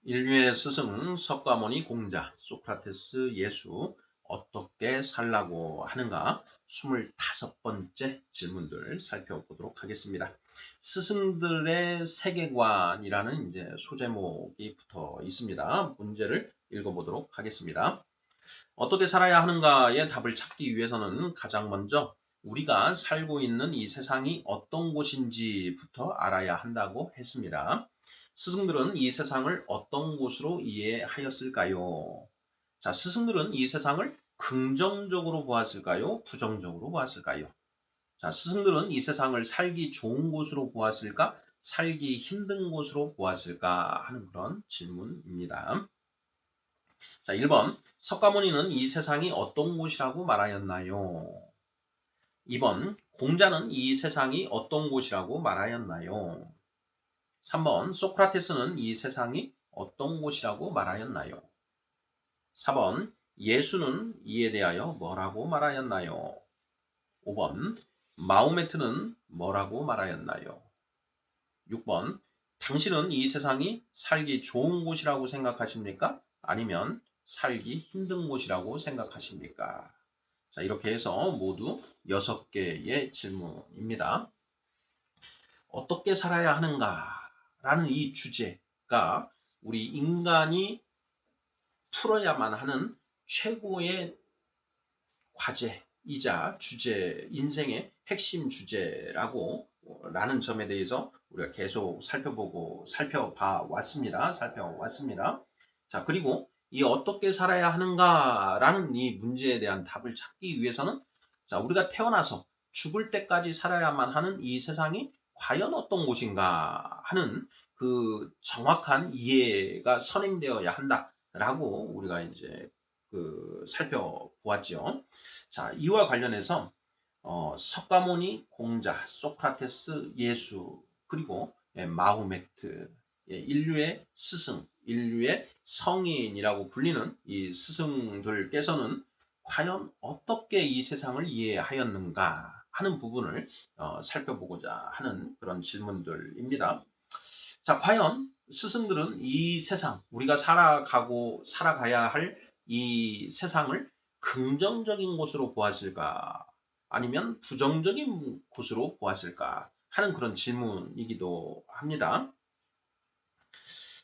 인류의 스승 석가모니 공자 소크라테스 예수 어떻게 살라고 하는가 25번째 질문들 살펴보도록 하겠습니다. 스승들의 세계관이라는 이제 소제목이 붙어 있습니다. 문제를 읽어보도록 하겠습니다. 어떻게 살아야 하는가의 답을 찾기 위해서는 가장 먼저 우리가 살고 있는 이 세상이 어떤 곳인지부터 알아야 한다고 했습니다. 스승들은 이 세상을 어떤 곳으로 이해하였을까요? 자, 스승들은 이 세상을 긍정적으로 보았을까요? 부정적으로 보았을까요? 자, 스승들은 이 세상을 살기 좋은 곳으로 보았을까? 살기 힘든 곳으로 보았을까? 하는 그런 질문입니다. 자, 1번. 석가모니는 이 세상이 어떤 곳이라고 말하였나요? 2번. 공자는 이 세상이 어떤 곳이라고 말하였나요? 3번. 소크라테스는 이 세상이 어떤 곳이라고 말하였나요? 4번. 예수는 이에 대하여 뭐라고 말하였나요? 5번. 마호메트는 뭐라고 말하였나요? 6번. 당신은 이 세상이 살기 좋은 곳이라고 생각하십니까? 아니면 살기 힘든 곳이라고 생각하십니까? 자, 이렇게 해서 모두 6개의 질문입니다. 어떻게 살아야 하는가라는 이 주제가 우리 인간이 풀어야만 하는 최고의 과제이자 주제, 인생의 핵심 주제라고 라는 점에 대해서 우리가 계속 살펴봐 왔습니다. 자, 그리고 이 어떻게 살아야 하는가라는 이 문제에 대한 답을 찾기 위해서는 자, 우리가 태어나서 죽을 때까지 살아야만 하는 이 세상이 과연 어떤 곳인가 하는 그 정확한 이해가 선행되어야 한다라고 우리가 이제 살펴보았죠. 자, 이와 관련해서 석가모니, 공자, 소크라테스, 예수, 그리고 마호메트, 인류의 스승, 인류의 성인이라고 불리는 이 스승들께서는 과연 어떻게 이 세상을 이해하였는가 하는 부분을 살펴보고자 하는 그런 질문들입니다. 자, 과연 스승들은 이 세상, 우리가 살아가야 할 이 세상을 긍정적인 곳으로 보았을까? 아니면 부정적인 곳으로 보았을까? 하는 그런 질문이기도 합니다.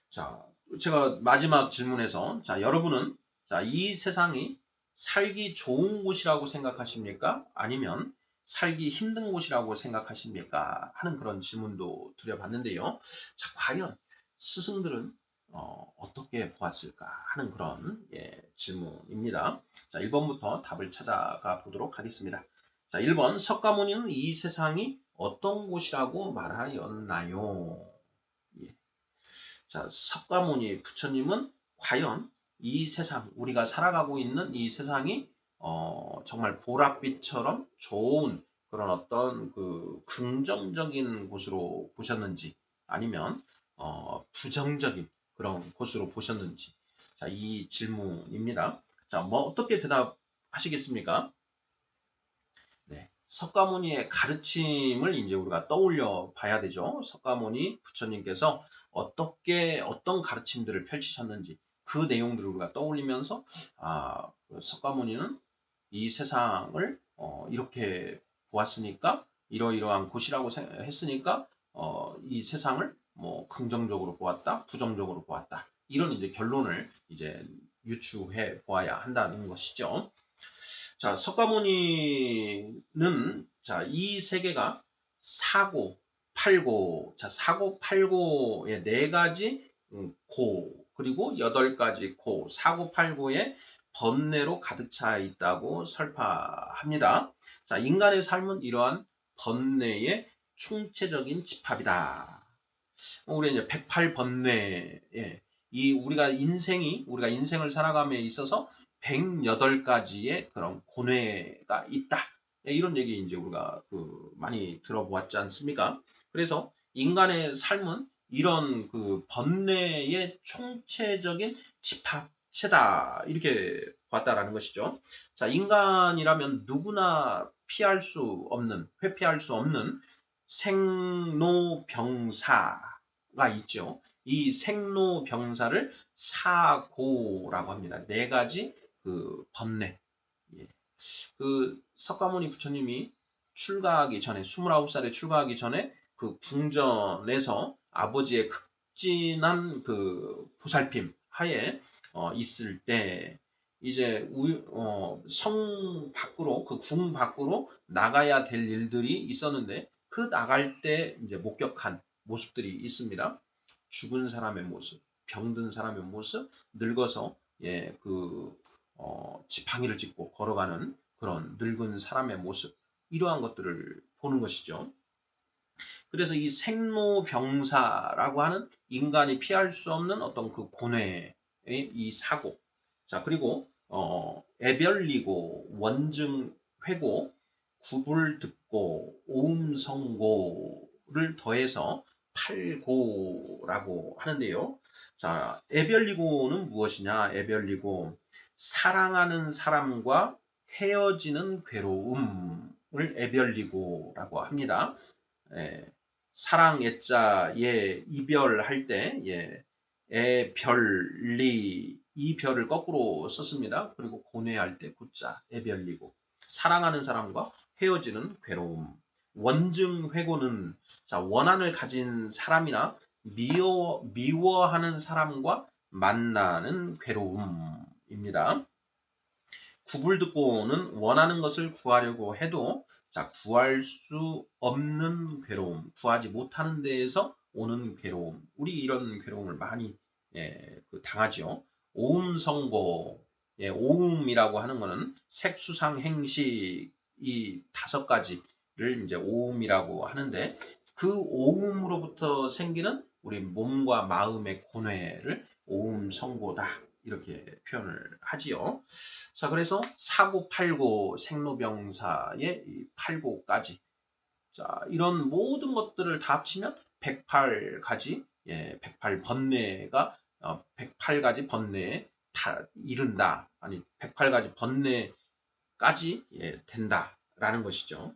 자, 제가 마지막 질문에서, 자, 여러분은, 자, 이 세상이 살기 좋은 곳이라고 생각하십니까? 아니면 살기 힘든 곳이라고 생각하십니까? 하는 그런 질문도 드려봤는데요. 자, 과연 스승들은 어떻게 보았을까 하는 그런 질문입니다. 자, 1번부터 답을 찾아가 보도록 하겠습니다. 자, 1번 석가모니는 이 세상이 어떤 곳이라고 말하였나요? 예. 자, 석가모니 부처님은 과연 이 세상, 우리가 살아가고 있는 이 세상이 정말 보랏빛처럼 좋은 그런 어떤 긍정적인 곳으로 보셨는지 아니면 부정적인 그런 곳으로 보셨는지 자, 이 질문입니다. 자, 뭐 어떻게 대답하시겠습니까? 네. 석가모니의 가르침을 이제 우리가 떠올려 봐야 되죠. 석가모니 부처님께서 어떤 가르침들을 펼치셨는지 그 내용들을 우리가 떠올리면서 석가모니는 이 세상을 이렇게 보았으니까 이러이러한 곳이라고 했으니까 이 세상을 뭐 긍정적으로 보았다, 부정적으로 보았다 이런 이제 결론을 이제 유추해 보아야 한다는 것이죠. 자, 석가모니는 자, 이 세계가 사고, 팔고, 자, 사고, 팔고의 4가지 고, 그리고 8가지 고, 사고, 팔고의 번뇌로 가득 차 있다고 설파합니다. 자, 인간의 삶은 이러한 번뇌의 총체적인 집합이다. 우리 이제 108번뇌, 우리가 인생을 살아감에 있어서 108가지의 그런 고뇌가 있다. 이런 얘기 이제 우리가 많이 들어보았지 않습니까? 그래서 인간의 삶은 이런 번뇌의 총체적인 집합체다. 이렇게 봤다라는 것이죠. 자, 인간이라면 누구나 회피할 수 없는 생로병사가 있죠. 이 생로병사를 사고라고 합니다. 네 가지 그 번뇌. 예. 그 석가모니 부처님이 출가하기 전에 29살에 출가하기 전에 그 궁전에서 아버지의 극진한 그 보살핌 하에 있을 때 이제 성 밖으로 그 궁 밖으로 나가야 될 일들이 있었는데 그 나갈 때 이제 목격한 모습들이 있습니다. 죽은 사람의 모습, 병든 사람의 모습, 늙어서 지팡이를 짚고 걸어가는 그런 늙은 사람의 모습, 이러한 것들을 보는 것이죠. 그래서 이 생로병사라고 하는 인간이 피할 수 없는 어떤 그 고뇌의 이 사고. 자, 그리고 애별리고 원증회고 구불듣고 오음성고를 더해서 팔고라고 하는데요. 자, 애별리고는 무엇이냐? 애별리고 사랑하는 사람과 헤어지는 괴로움을 애별리고라고 합니다. 예, 사랑 애자 예 이별할 때 애별리 이 별을 거꾸로 썼습니다. 그리고 고뇌할 때 구자 애별리고 사랑하는 사람과 헤어지는 괴로움. 원증회고는 자 원한을 가진 사람이나 미워하는 사람과 만나는 괴로움입니다. 구불듣고는 원하는 것을 구하려고 해도 자, 구할 수 없는 괴로움, 구하지 못하는 데에서 오는 괴로움. 우리 이런 괴로움을 많이 당하죠. 오음성고, 오음이라고 하는 것은 색수상 행식 이 5가지를 이제 오음이라고 하는데 그 오음으로부터 생기는 우리 몸과 마음의 고뇌를 오음성고다 이렇게 표현을 하지요. 자, 그래서 사고, 팔고, 생로병사의 팔고까지. 자, 이런 모든 것들을 다 합치면 108가지, 108번뇌가 108가지 번뇌에 다 이른다. 아니, 108가지 번뇌까지 된다라는 것이죠.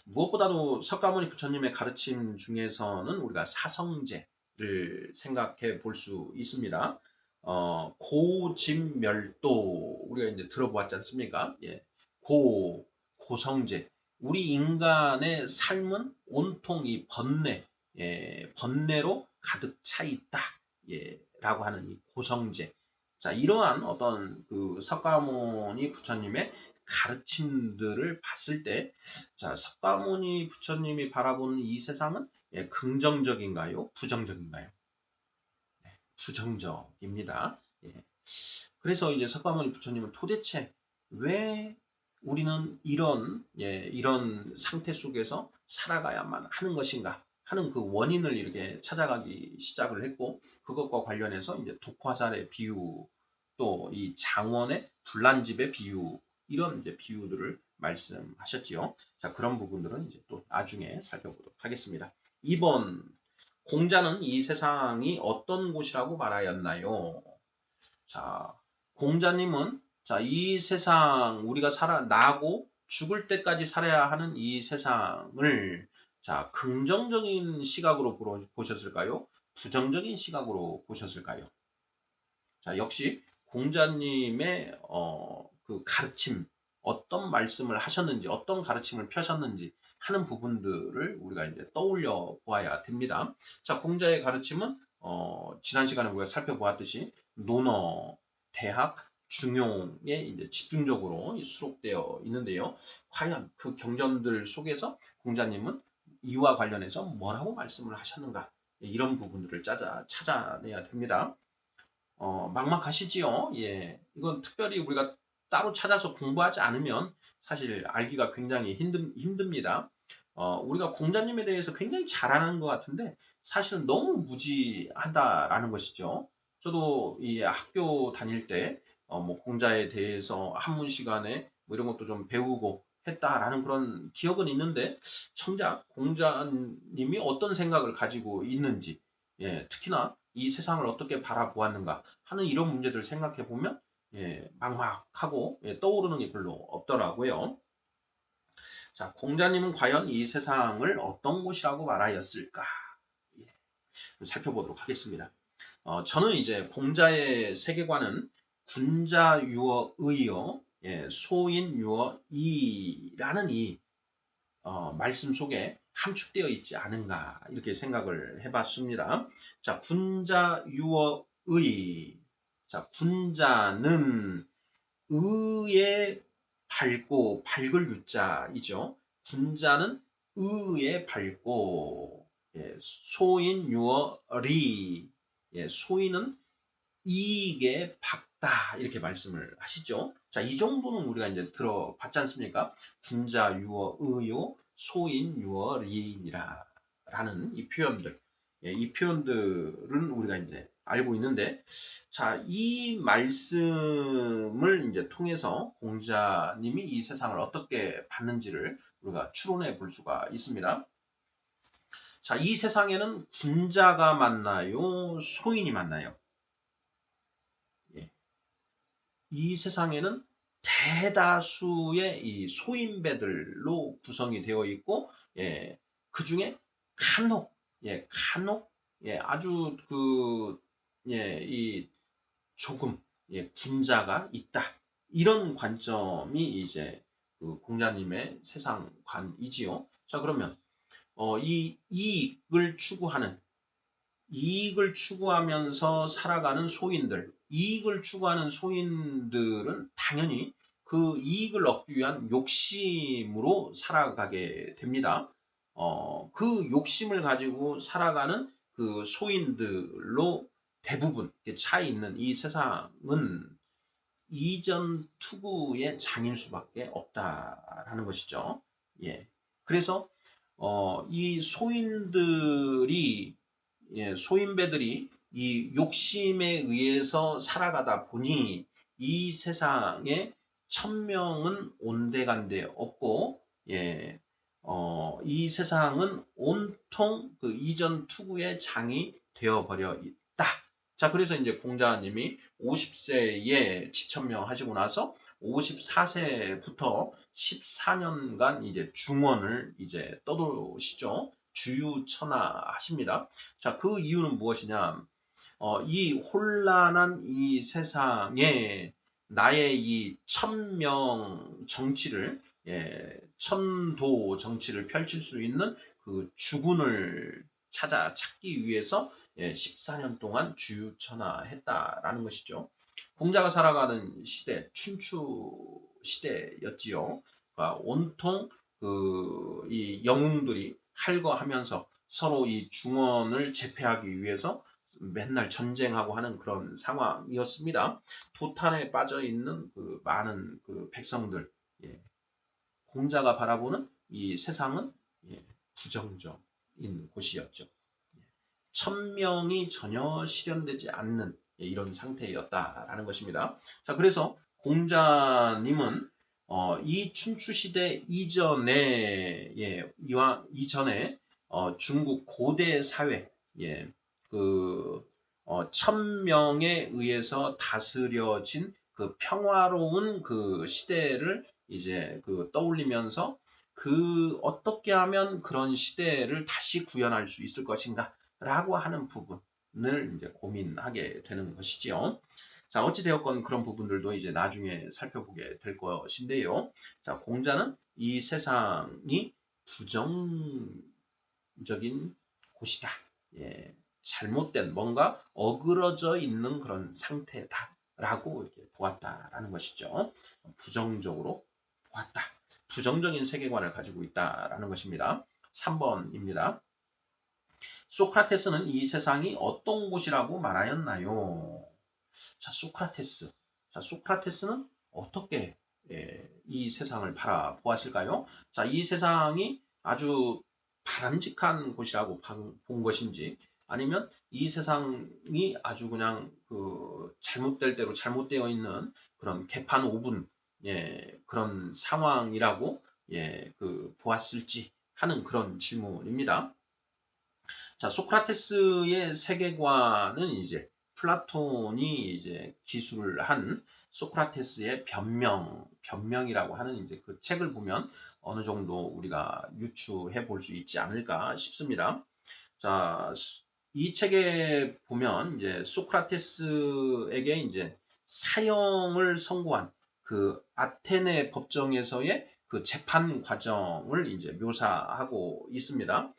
무엇보다도 석가모니 부처님의 가르침 중에서는 우리가 사성제를 생각해 볼 수 있습니다. 고짐멸도 우리가 이제 들어보았지 않습니까? 고성제. 우리 인간의 삶은 온통 이 번뇌, 번뇌로 가득 차 있다. 라고 하는 이 고성제. 자, 이러한 어떤 그 석가모니 부처님의 가르침들을 봤을 때, 자, 석가모니 부처님이 바라보는 이 세상은 긍정적인가요? 부정적인가요? 부정적입니다. 그래서 이제 석가모니 부처님은 도대체 왜 우리는 이런 상태 속에서 살아가야만 하는 것인가 하는 그 원인을 이렇게 찾아가기 시작을 했고 그것과 관련해서 이제 독화살의 비유 또 이 장원의 불난집의 비유 이런 이제 비유들을 말씀하셨지요. 자, 그런 부분들은 이제 또 나중에 살펴보도록 하겠습니다. 2번 공자는 이 세상이 어떤 곳이라고 말하였나요? 자, 공자님은 자, 이 세상 우리가 나고 죽을 때까지 살아야 하는 이 세상을 자, 긍정적인 시각으로 보셨을까요? 부정적인 시각으로 보셨을까요? 자, 역시 공자님의 그 가르침 어떤 말씀을 하셨는지 어떤 가르침을 펴셨는지 하는 부분들을 우리가 이제 떠올려 보아야 됩니다. 자, 공자의 가르침은 지난 시간에 우리가 살펴보았듯이 논어, 대학, 중용에 이제 집중적으로 수록되어 있는데요. 과연 그 경전들 속에서 공자님은 이와 관련해서 뭐라고 말씀을 하셨는가? 이런 부분들을 찾아내야 됩니다. 막막하시지요? 예. 이건 특별히 우리가 따로 찾아서 공부하지 않으면 사실 알기가 굉장히 힘듭니다. 우리가 공자님에 대해서 굉장히 잘 아는 것 같은데 사실은 너무 무지하다라는 것이죠. 저도 이 학교 다닐 때 뭐 공자에 대해서 한문 시간에 뭐 이런 것도 좀 배우고 했다라는 그런 기억은 있는데 정작 공자님이 어떤 생각을 가지고 있는지 특히나 이 세상을 어떻게 바라보았는가 하는 이런 문제들을 생각해 보면 막막하고 떠오르는 게 별로 없더라고요. 자, 공자님은 과연 이 세상을 어떤 곳이라고 말하였을까? 예. 살펴보도록 하겠습니다. 저는 이제 공자의 세계관은 군자 유어 의요, 예, 소인 유어 이라는 이 말씀 속에 함축되어 있지 않은가 이렇게 생각을 해봤습니다. 자, 군자 유어 의. 자, 군자는 의에 밝고 밝을 유자이죠. 군자는 의에 밝고, 예, 소인 유어 리. 예, 소인은 이익에 밝다 이렇게 말씀을 하시죠. 자, 이 정도는 우리가 이제 들어봤지 않습니까? 군자 유어 의요, 소인 유어 리이니라 라는 이 표현들. 예, 이 표현들은 우리가 이제 알고 있는데, 자, 이 말씀을 이제 통해서 공자님이 이 세상을 어떻게 봤는지를 우리가 추론해 볼 수가 있습니다. 자, 이 세상에는 군자가 맞나요? 소인이 맞나요? 예. 이 세상에는 대다수의 이 소인배들로 구성이 되어 있고, 예, 그 중에 간혹, 간혹, 아주 이 조금, 군자가 있다. 이런 관점이 이제 그 공자님의 세상관이지요. 자, 그러면 이 이익을 추구하면서 살아가는 소인들, 이익을 추구하는 소인들은 당연히 그 이익을 얻기 위한 욕심으로 살아가게 됩니다. 그 욕심을 가지고 살아가는 그 소인들로 대부분 차 있는 이 세상은 이전 투구의 장일 수밖에 없다라는 것이죠. 예. 그래서 이 소인들이, 소인배들이 이 욕심에 의해서 살아가다 보니 이 세상에 천명은 온데간데 없고, 예, 이 세상은 온통 그 이전 투구의 장이 되어버려 있다. 자, 그래서 이제 공자님이 50세에 지천명 하시고 나서 54세부터 14년간 이제 중원을 이제 떠도시죠. 주유천하 하십니다. 자, 그 이유는 무엇이냐? 이 혼란한 이 세상에 나의 이 천명 정치를, 천도 정치를 펼칠 수 있는 그 주군을 찾기 위해서 14년 동안 주유천하했다라는 것이죠. 공자가 살아가는 시대, 춘추 시대였지요. 그러니까 온통 이 영웅들이 할거하면서 서로 이 중원을 제패하기 위해서 맨날 전쟁하고 하는 그런 상황이었습니다. 도탄에 빠져 있는 그 많은 그 백성들, 예. 공자가 바라보는 이 세상은, 부정적인 곳이었죠. 천명이 전혀 실현되지 않는, 이런 상태였다라는 것입니다. 자, 그래서 공자님은 이 춘추시대 이전에, 이전에 중국 고대 사회, 그 천명에 의해서 다스려진 그 평화로운 그 시대를 이제 떠올리면서 어떻게 하면 그런 시대를 다시 구현할 수 있을 것인가 라고 하는 부분을 이제 고민하게 되는 것이지요. 자, 어찌되었건 그런 부분들도 이제 나중에 살펴보게 될 것인데요. 자, 공자는 이 세상이 부정적인 곳이다. 잘못된 뭔가 어그러져 있는 그런 상태다라고 이렇게 보았다라는 것이죠. 부정적으로 보았다. 부정적인 세계관을 가지고 있다라는 것입니다. 3번입니다. 소크라테스는 이 세상이 어떤 곳이라고 말하였나요? 자, 소크라테스는 어떻게 이 세상을 바라보았을까요? 자, 이 세상이 아주 바람직한 곳이라고 본 것인지, 아니면 이 세상이 아주 그냥 잘못될 대로 잘못되어 있는 그런 개판 5분, 그런 상황이라고 보았을지 하는 그런 질문입니다. 자, 소크라테스의 세계관은 이제 플라톤이 이제 기술을 한 소크라테스의 변명이라고 하는 이제 그 책을 보면 어느 정도 우리가 유추해 볼 수 있지 않을까 싶습니다. 자, 이 책에 보면 이제 소크라테스에게 이제 사형을 선고한 그 아테네 법정에서의 그 재판 과정을 이제 묘사하고 있습니다.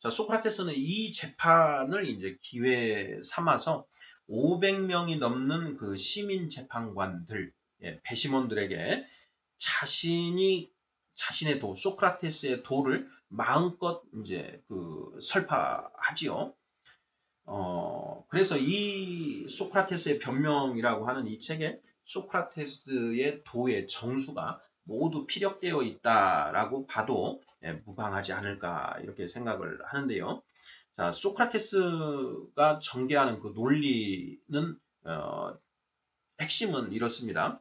자, 소크라테스는 이 재판을 이제 기회 삼아서 500명이 넘는 그 시민 재판관들, 배심원들에게 자신의 도, 소크라테스의 도를 마음껏 이제 그 설파하지요. 그래서 이 소크라테스의 변명이라고 하는 이 책에 소크라테스의 도의 정수가 모두 피력되어 있다라고 봐도 무방하지 않을까 이렇게 생각을 하는데요. 자, 소크라테스가 전개하는 그 논리는 핵심은 이렇습니다.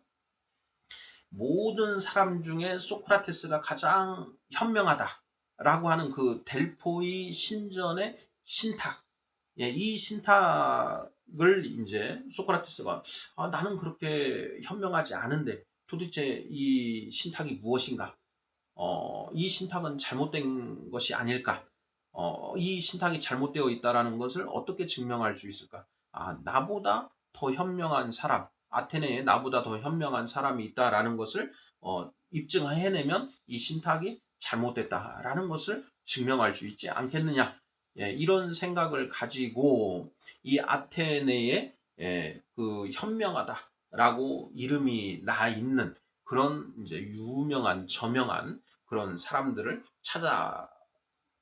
모든 사람 중에 소크라테스가 가장 현명하다라고 하는 그 델포이 신전의 신탁, 이 신탁을 이제 소크라테스가 나는 그렇게 현명하지 않은데 도대체 이 신탁이 무엇인가? 이 신탁은 잘못된 것이 아닐까? 이 신탁이 잘못되어 있다라는 것을 어떻게 증명할 수 있을까? 나보다 더 현명한 사람, 아테네에 나보다 더 현명한 사람이 있다라는 것을 입증해내면 이 신탁이 잘못됐다라는 것을 증명할 수 있지 않겠느냐? 이런 생각을 가지고 이 아테네에 그 현명하다라고 이름이 나 있는 그런 이제 유명한 저명한 그런 사람들을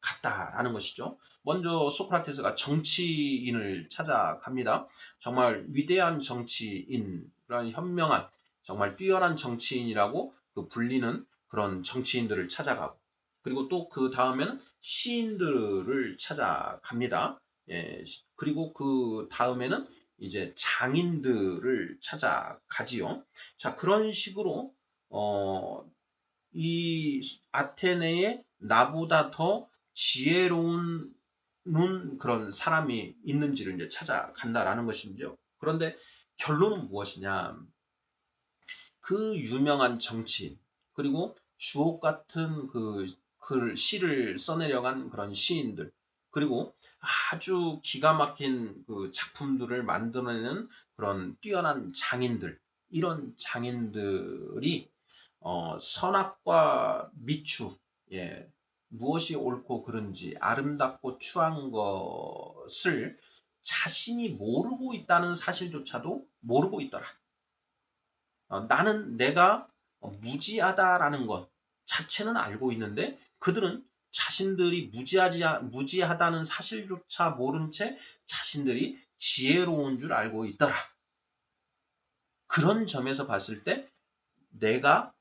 찾아갔다라는 것이죠. 먼저 소크라테스가 정치인을 찾아갑니다. 정말 위대한 정치인, 그런 현명한, 정말 뛰어난 정치인이라고 그 불리는 그런 정치인들을 찾아가고, 그리고 또 그 다음에는 시인들을 찾아갑니다. 그리고 그 다음에는 이제 장인들을 찾아가지요. 자, 그런 식으로 이 아테네에 나보다 더 지혜로운 그런 사람이 있는지를 이제 찾아간다라는 것인데요. 그런데 결론은 무엇이냐? 그 유명한 정치인, 그리고 주옥 같은 그 시를 써내려간 그런 시인들, 그리고 아주 기가 막힌 그 작품들을 만들어내는 그런 뛰어난 장인들, 이런 장인들이 선악과 미추, 무엇이 옳고 그른지 아름답고 추한 것을 자신이 모르고 있다는 사실조차도 모르고 있더라. 나는 내가 무지하다라는 것 자체는 알고 있는데 그들은 자신들이 무지하다는 사실조차 모른 채 자신들이 지혜로운 줄 알고 있더라. 그런 점에서 봤을 때 내가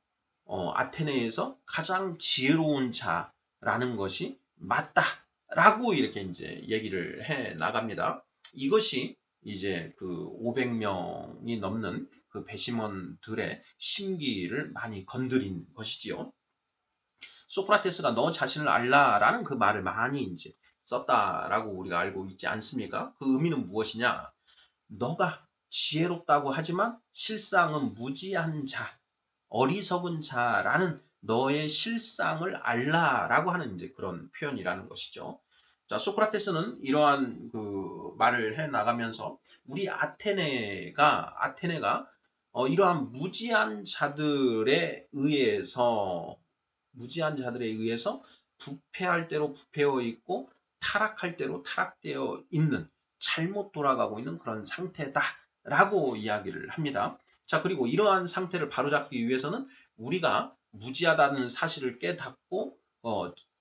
아테네에서 가장 지혜로운 자라는 것이 맞다라고 이렇게 이제 얘기를 해 나갑니다. 이것이 이제 그 500명이 넘는 그 배심원들의 심기를 많이 건드린 것이지요. 소크라테스가 너 자신을 알라라는 그 말을 많이 이제 썼다라고 우리가 알고 있지 않습니까? 그 의미는 무엇이냐? 너가 지혜롭다고 하지만 실상은 무지한 자, 어리석은 자라는 너의 실상을 알라라고 하는 이제 그런 표현이라는 것이죠. 자, 소크라테스는 이러한 그 말을 해 나가면서 우리 아테네가 이러한 무지한 자들에 의해서 부패할 대로 부패해 있고 타락할 대로 타락되어 있는 잘못 돌아가고 있는 그런 상태다라고 이야기를 합니다. 자, 그리고 이러한 상태를 바로잡기 위해서는 우리가 무지하다는 사실을 깨닫고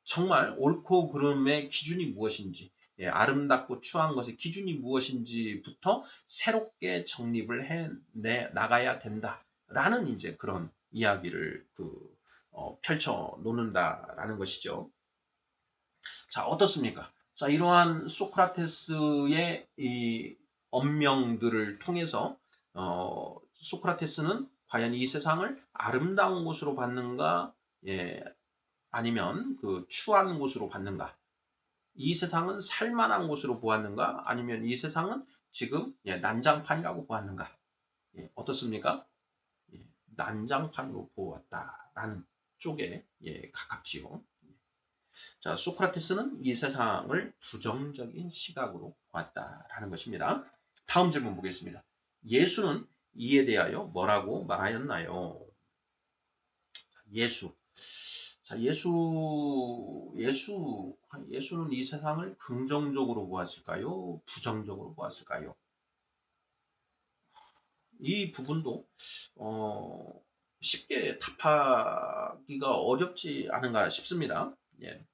정말 옳고 그름의 기준이 무엇인지, 아름답고 추한 것의 기준이 무엇인지부터 새롭게 정립을 해 나가야 된다라는 이제 그런 이야기를 펼쳐 놓는다라는 것이죠. 자, 어떻습니까? 자, 이러한 소크라테스의 이 언명들을 통해서 소크라테스는 과연 이 세상을 아름다운 곳으로 봤는가, 아니면 그 추한 곳으로 봤는가? 이 세상은 살만한 곳으로 보았는가? 아니면 이 세상은 지금 난장판이라고 보았는가? 어떻습니까? 난장판으로 보았다라는 쪽에 가깝지요. 자, 소크라테스는 이 세상을 부정적인 시각으로 보았다라는 것입니다. 다음 질문 보겠습니다. 예수는 이에 대하여 뭐라고 말하였나요? 예수. 자, 예수는 이 세상을 긍정적으로 보았을까요? 부정적으로 보았을까요? 이 부분도 쉽게 답하기가 어렵지 않은가 싶습니다. 예.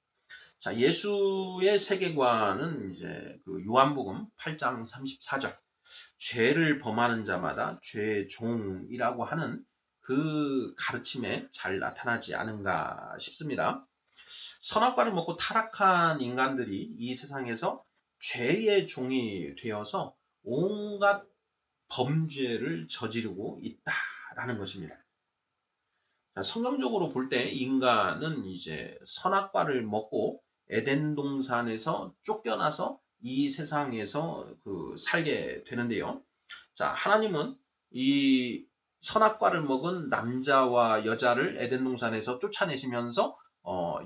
자, 예수의 세계관은 이제 그 요한복음 8장 34절. 죄를 범하는 자마다 죄의 종이라고 하는 그 가르침에 잘 나타나지 않은가 싶습니다. 선악과를 먹고 타락한 인간들이 이 세상에서 죄의 종이 되어서 온갖 범죄를 저지르고 있다라는 것입니다. 자, 성경적으로 볼 때 인간은 이제 선악과를 먹고 에덴 동산에서 쫓겨나서 이 세상에서 살게 되는데요. 자, 하나님은 이 선악과를 먹은 남자와 여자를 에덴 동산에서 쫓아내시면서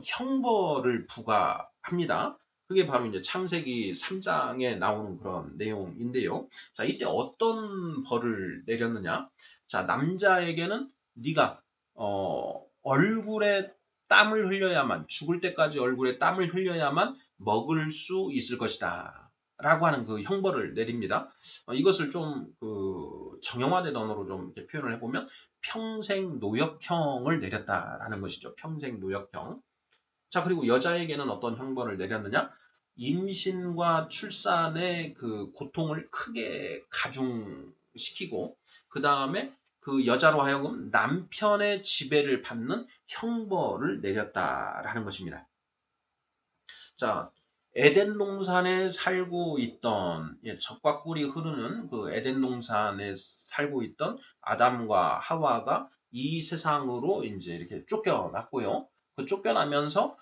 형벌을 부과합니다. 그게 바로 이제 창세기 3장에 나오는 그런 내용인데요. 자, 이때 어떤 벌을 내렸느냐? 자, 남자에게는 네가 얼굴에 땀을 흘려야만, 죽을 때까지 얼굴에 땀을 흘려야만 먹을 수 있을 것이다. 라고 하는 그 형벌을 내립니다. 이것을 좀 정형화된 언어로 좀 이렇게 표현을 해보면 평생 노역형을 내렸다라는 것이죠. 평생 노역형. 자, 그리고 여자에게는 어떤 형벌을 내렸느냐? 임신과 출산의 그 고통을 크게 가중시키고, 그 다음에 그 여자로 하여금 남편의 지배를 받는 형벌을 내렸다라는 것입니다. 자, 에덴 동산에 살고 있던, 젖과 꿀이 흐르는 그 에덴 동산에 살고 있던 아담과 하와가 이 세상으로 이제 이렇게 쫓겨났고요. 그 쫓겨나면서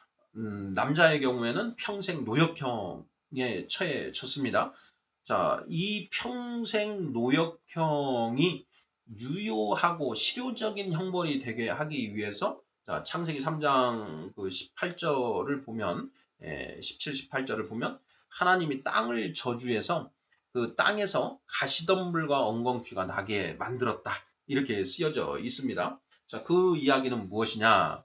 남자의 경우에는 평생 노역형에 처해졌습니다. 자, 이 평생 노역형이 유효하고 실효적인 형벌이 되게 하기 위해서, 자, 창세기 3장 그 18절을 보면, 17, 18절을 보면 하나님이 땅을 저주해서 그 땅에서 가시덤불과 엉겅퀴가 나게 만들었다. 이렇게 쓰여져 있습니다. 자, 그 이야기는 무엇이냐?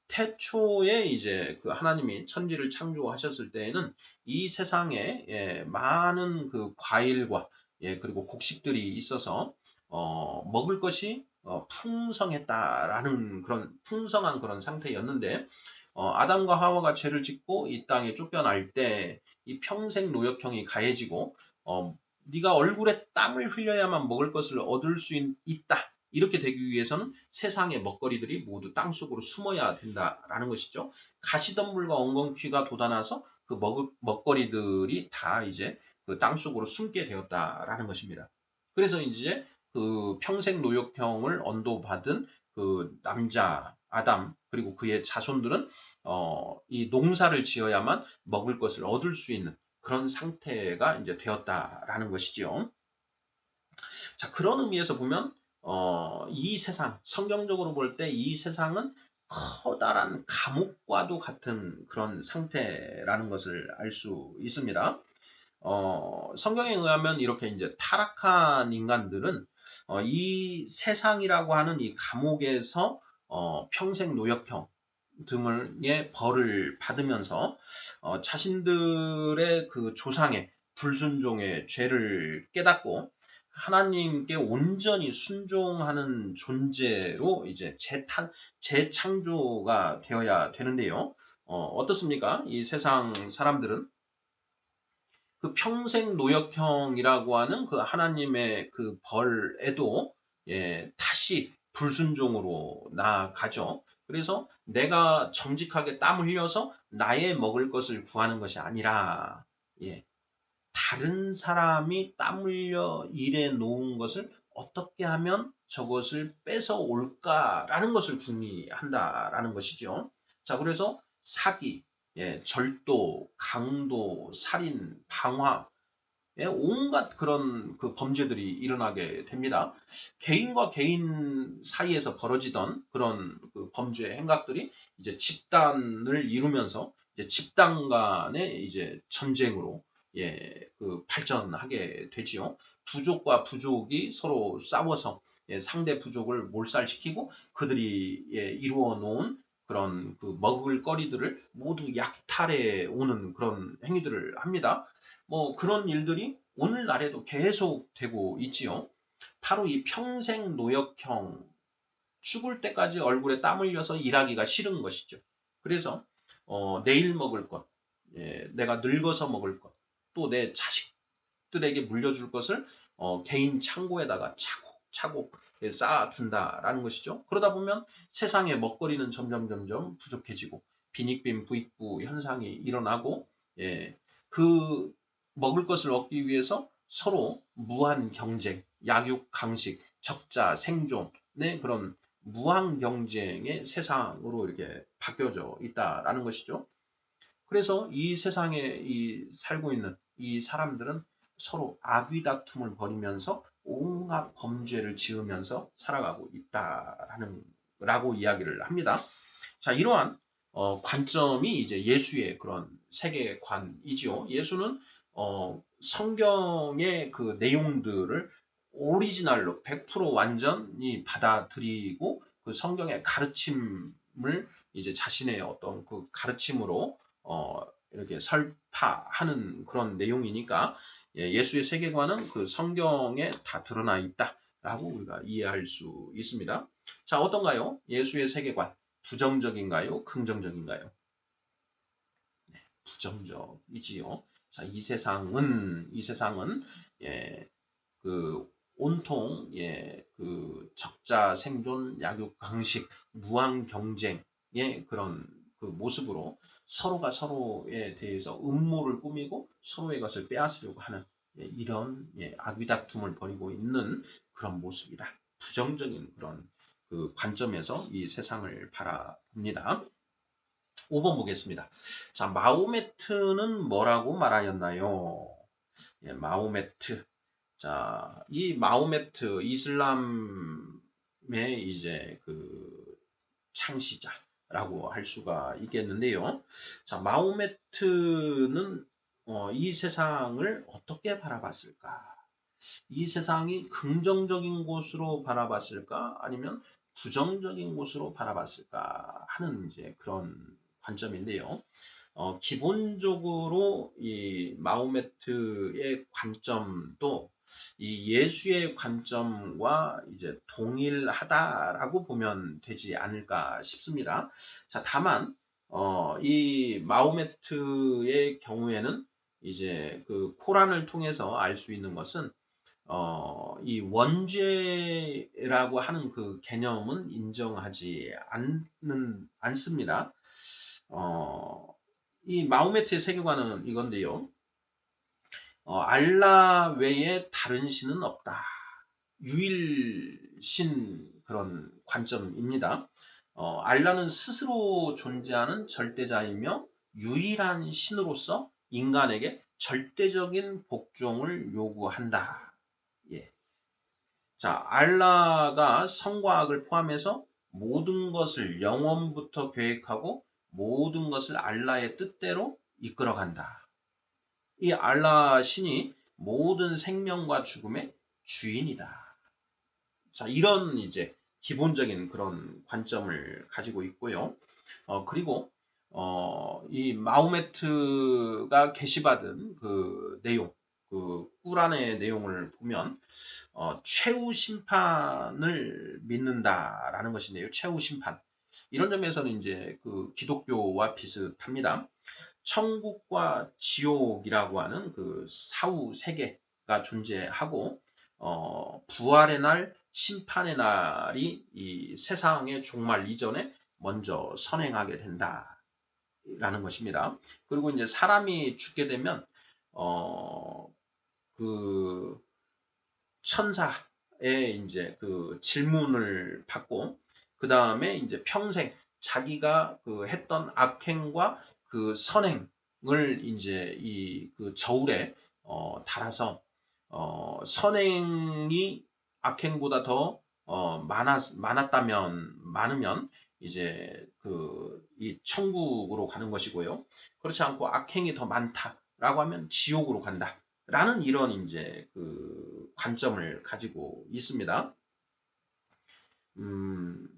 태초에 이제 그 하나님이 천지를 창조하셨을 때에는 이 세상에 많은 그 과일과 그리고 곡식들이 있어서 먹을 것이 풍성했다라는 그런 풍성한 그런 상태였는데 아담과 하와가 죄를 짓고 이 땅에 쫓겨날 때 이 평생 노역형이 가해지고 네가 얼굴에 땀을 흘려야만 먹을 것을 얻을 수 있다. 이렇게 되기 위해서는 세상의 먹거리들이 모두 땅속으로 숨어야 된다라는 것이죠. 가시덤불과 엉겅퀴가 돋아나서 그 먹거리들이 다 이제 그 땅속으로 숨게 되었다라는 것입니다. 그래서 이제 그 평생 노역형을 언도받은 그 남자 아담 그리고 그의 자손들은 이 농사를 지어야만 먹을 것을 얻을 수 있는 그런 상태가 이제 되었다라는 것이지요. 자, 그런 의미에서 보면 이 세상, 성경적으로 볼 때 이 세상은 커다란 감옥과도 같은 그런 상태라는 것을 알 수 있습니다. 성경에 의하면 이렇게 이제 타락한 인간들은 이 세상이라고 하는 이 감옥에서 평생 노역형 등의 벌을 받으면서 자신들의 그 조상의 불순종의 죄를 깨닫고 하나님께 온전히 순종하는 존재로 이제 재창조가 되어야 되는데요. 어떻습니까? 이 세상 사람들은 그 평생 노역형이라고 하는 그 하나님의 그 벌에도 다시 불순종으로 나아가죠. 그래서 내가 정직하게 땀 흘려서 나의 먹을 것을 구하는 것이 아니라 다른 사람이 땀 흘려 일해 놓은 것을 어떻게 하면 저것을 뺏어 올까라는 것을 궁리한다라는 것이죠. 자, 그래서 사기, 절도, 강도, 살인, 방화, 온갖 그런 그 범죄들이 일어나게 됩니다. 개인과 개인 사이에서 벌어지던 그런 그 범죄 행각들이 이제 집단을 이루면서 이제 집단 간의 이제 전쟁으로 그 발전하게 되지요. 부족과 부족이 서로 싸워서 상대 부족을 몰살시키고 그들이 이루어 놓은 그런 그 먹을 거리들을 모두 약탈해 오는 그런 행위들을 합니다. 뭐 그런 일들이 오늘날에도 계속 되고 있지요. 바로 이 평생 노역형, 죽을 때까지 얼굴에 땀 흘려서 일하기가 싫은 것이죠. 그래서 내일 먹을 것, 내가 늙어서 먹을 것, 또 내 자식들에게 물려줄 것을 개인 창고에다가 차곡차곡 쌓아둔다라는 것이죠. 그러다 보면 세상의 먹거리는 점점 부족해지고 빈익빈 부익부 현상이 일어나고 그 먹을 것을 얻기 위해서 서로 무한 경쟁, 약육 강식, 적자 생존의 그런 무한 경쟁의 세상으로 이렇게 바뀌어져 있다라는 것이죠. 그래서 이 세상에 살고 있는 이 사람들은 서로 악의 다툼을 벌이면서 온갖 범죄를 지으면서 살아가고 있다라는 라고 이야기를 합니다. 자, 이러한 관점이 이제 예수의 그런 세계관이지요. 예수는 성경의 그 내용들을 오리지널로 100% 완전히 받아들이고 그 성경의 가르침을 이제 자신의 어떤 그 가르침으로 이렇게 설파하는 그런 내용이니까 예수의 세계관은 그 성경에 다 드러나 있다라고 우리가 이해할 수 있습니다. 자, 어떤가요? 예수의 세계관. 부정적인가요? 긍정적인가요? 부정적이지요. 자, 이 세상은 그 온통 그 적자 생존 약육 강식 무한 경쟁의 그런 그 모습으로 서로가 서로에 대해서 음모를 꾸미고 서로의 것을 빼앗으려고 하는 이런 악의 다툼을 벌이고 있는 그런 모습이다. 부정적인 그런 그 관점에서 이 세상을 바라봅니다. 5번 보겠습니다. 자, 마호메트는 뭐라고 말하였나요? 마호메트. 자, 이 마호메트 이슬람의 이제 그 창시자라고 할 수가 있겠는데요. 자, 마호메트는 이 세상을 어떻게 바라봤을까? 이 세상이 긍정적인 곳으로 바라봤을까? 아니면 부정적인 곳으로 바라봤을까? 하는 이제 그런 관점인데요. 기본적으로 이 마호메트의 관점도 이 예수의 관점과 이제 동일하다라고 보면 되지 않을까 싶습니다. 자, 다만 이 마호메트의 경우에는 이제 그 코란을 통해서 알 수 있는 것은 이 원죄라고 하는 그 개념은 인정하지 않습니다. 이 마호메트의 세계관은 이건데요. 알라 외에 다른 신은 없다. 유일신 그런 관점입니다. 알라는 스스로 존재하는 절대자이며 유일한 신으로서 인간에게 절대적인 복종을 요구한다. 예. 자, 알라가 선과 악을 포함해서 모든 것을 영원부터 계획하고 모든 것을 알라의 뜻대로 이끌어간다. 이 알라 신이 모든 생명과 죽음의 주인이다. 자, 이런 이제 기본적인 그런 관점을 가지고 있고요. 그리고 이 마호메트가 계시받은 그 내용, 그 꾸란의 내용을 보면 최후 심판을 믿는다라는 것인데요. 최후 심판. 이런 점에서는 이제 그 기독교와 비슷합니다. 천국과 지옥이라고 하는 그 사후 세계가 존재하고 부활의 날, 심판의 날이 이 세상의 종말 이전에 먼저 선행하게 된다라는 것입니다. 그리고 이제 사람이 죽게 되면 그 천사의 이제 그 질문을 받고 그 다음에 이제 평생 자기가 그 했던 악행과 그 선행을 이제 이 그 저울에 달아서 선행이 악행보다 더 많으면 이제 이 천국으로 가는 것이고요. 그렇지 않고 악행이 더 많다라고 하면 지옥으로 간다라는 이런 이제 관점을 가지고 있습니다. 음,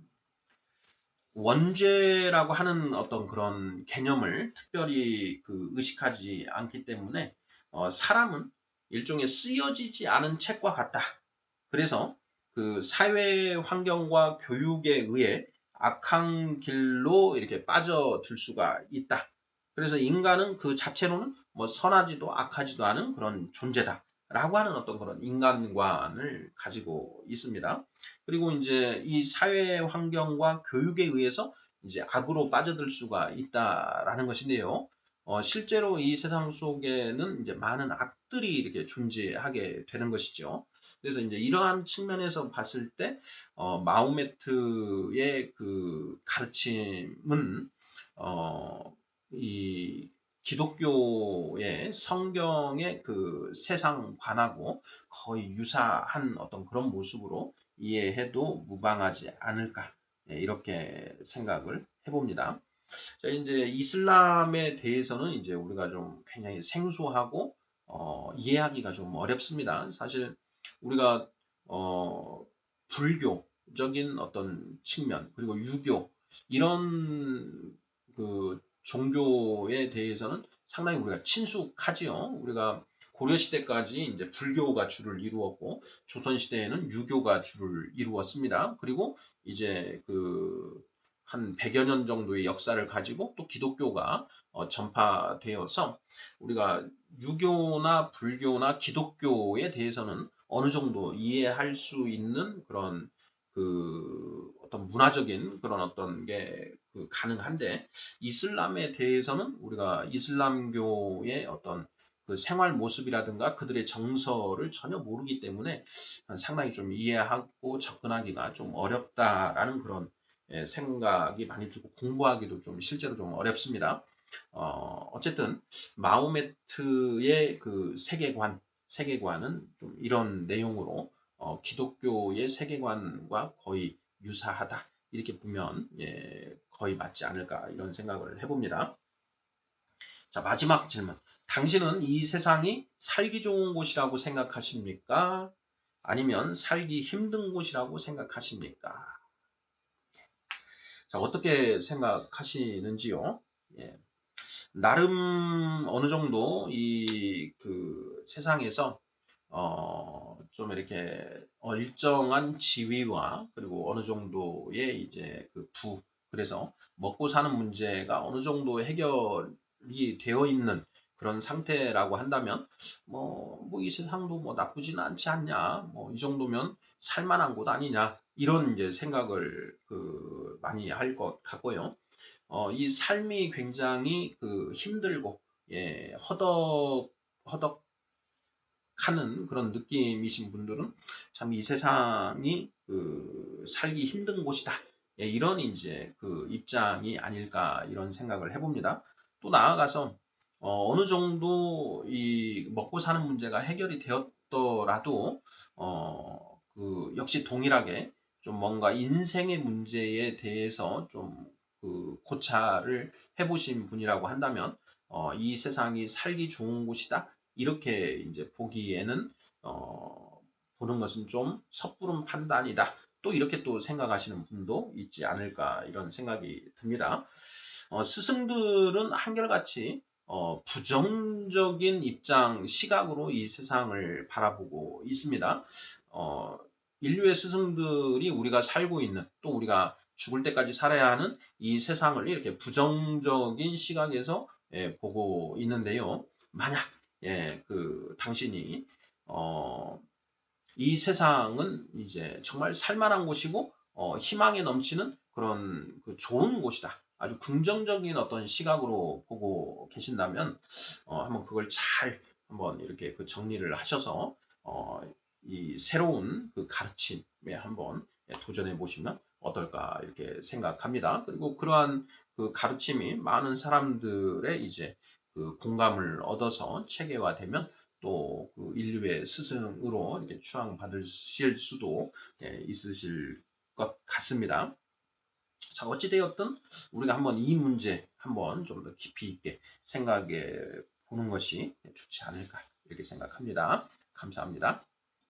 원죄라고 하는 어떤 그런 개념을 특별히 의식하지 않기 때문에 사람은 일종의 쓰여지지 않은 책과 같다. 그래서 사회 환경과 교육에 의해 악한 길로 이렇게 빠져들 수가 있다. 그래서 인간은 그 자체로는 뭐 선하지도 악하지도 않은 그런 존재다. 라고 하는 어떤 그런 인간관을 가지고 있습니다. 그리고 이제 이 사회 환경과 교육에 의해서 이제 악으로 빠져들 수가 있다라는 것인데요. 실제로 이 세상 속에는 이제 많은 악들이 이렇게 존재하게 되는 것이죠. 그래서 이제 이러한 측면에서 봤을 때, 마호메트의 가르침은, 이 기독교의 성경의 세상관하고 거의 유사한 어떤 그런 모습으로 이해해도 무방하지 않을까. 예, 이렇게 생각을 해봅니다. 자, 이제 이슬람에 대해서는 이제 우리가 좀 굉장히 생소하고, 이해하기가 좀 어렵습니다. 사실 우리가, 불교적인 어떤 측면, 그리고 유교, 이런 종교에 대해서는 상당히 우리가 친숙하지요. 우리가 고려시대까지 이제 불교가 주를 이루었고, 조선시대에는 유교가 주를 이루었습니다. 그리고 이제 한 100여 년 정도의 역사를 가지고 또 기독교가 전파되어서 우리가 유교나 불교나 기독교에 대해서는 어느 정도 이해할 수 있는 그런 어떤 문화적인 그런 어떤 게 가능한데, 이슬람에 대해서는 우리가 이슬람교의 어떤 생활 모습이라든가 그들의 정서를 전혀 모르기 때문에 상당히 좀 이해하고 접근하기가 좀 어렵다라는 그런 생각이 많이 들고 공부하기도 좀 실제로 좀 어렵습니다. 어쨌든 마호메트의 세계관은 좀 이런 내용으로 기독교의 세계관과 거의 유사하다. 이렇게 보면 거의 맞지 않을까 이런 생각을 해봅니다. 자, 마지막 질문. 당신은 이 세상이 살기 좋은 곳이라고 생각하십니까? 아니면 살기 힘든 곳이라고 생각하십니까? 자, 어떻게 생각하시는지요? 예. 나름 어느 정도 세상에서 좀 이렇게 일정한 지위와 그리고 어느 정도의 이제 그래서 먹고 사는 문제가 어느 정도 해결이 되어 있는 그런 상태라고 한다면 뭐 이 세상도 뭐 나쁘지는 않지 않냐, 뭐 이 정도면 살만한 곳 아니냐, 이런 이제 생각을 많이 할 것 같고요. 이 삶이 굉장히 힘들고 허덕허덕 하는 그런 느낌이신 분들은 참 이 세상이 살기 힘든 곳이다. 예, 이런 이제 입장이 아닐까 이런 생각을 해봅니다. 또 나아가서 어느 정도 이 먹고 사는 문제가 해결이 되었더라도 역시 동일하게 좀 뭔가 인생의 문제에 대해서 좀 고찰을 해보신 분이라고 한다면 이 세상이 살기 좋은 곳이다. 이렇게 이제 보기에는 보는 것은 좀 섣부른 판단이다. 또 이렇게 또 생각하시는 분도 있지 않을까 이런 생각이 듭니다. 스승들은 한결같이 부정적인 입장, 시각으로 이 세상을 바라보고 있습니다. 인류의 스승들이 우리가 살고 있는, 또 우리가 죽을 때까지 살아야 하는 이 세상을 이렇게 부정적인 시각에서 보고 있는데요. 만약 당신이 이 세상은 이제 정말 살만한 곳이고 희망에 넘치는 그런 좋은 곳이다. 아주 긍정적인 어떤 시각으로 보고 계신다면 한번 그걸 잘 한번 이렇게 정리를 하셔서 이 새로운 가르침에 한번 도전해 보시면 어떨까 이렇게 생각합니다. 그리고 그러한 가르침이 많은 사람들의 이제 공감을 얻어서 체계화되면 또 인류의 스승으로 이렇게 추앙받으실 수도 있으실 것 같습니다. 자, 어찌되었든 우리가 한번 이 문제 한번 좀 더 깊이 있게 생각해 보는 것이 좋지 않을까 이렇게 생각합니다. 감사합니다.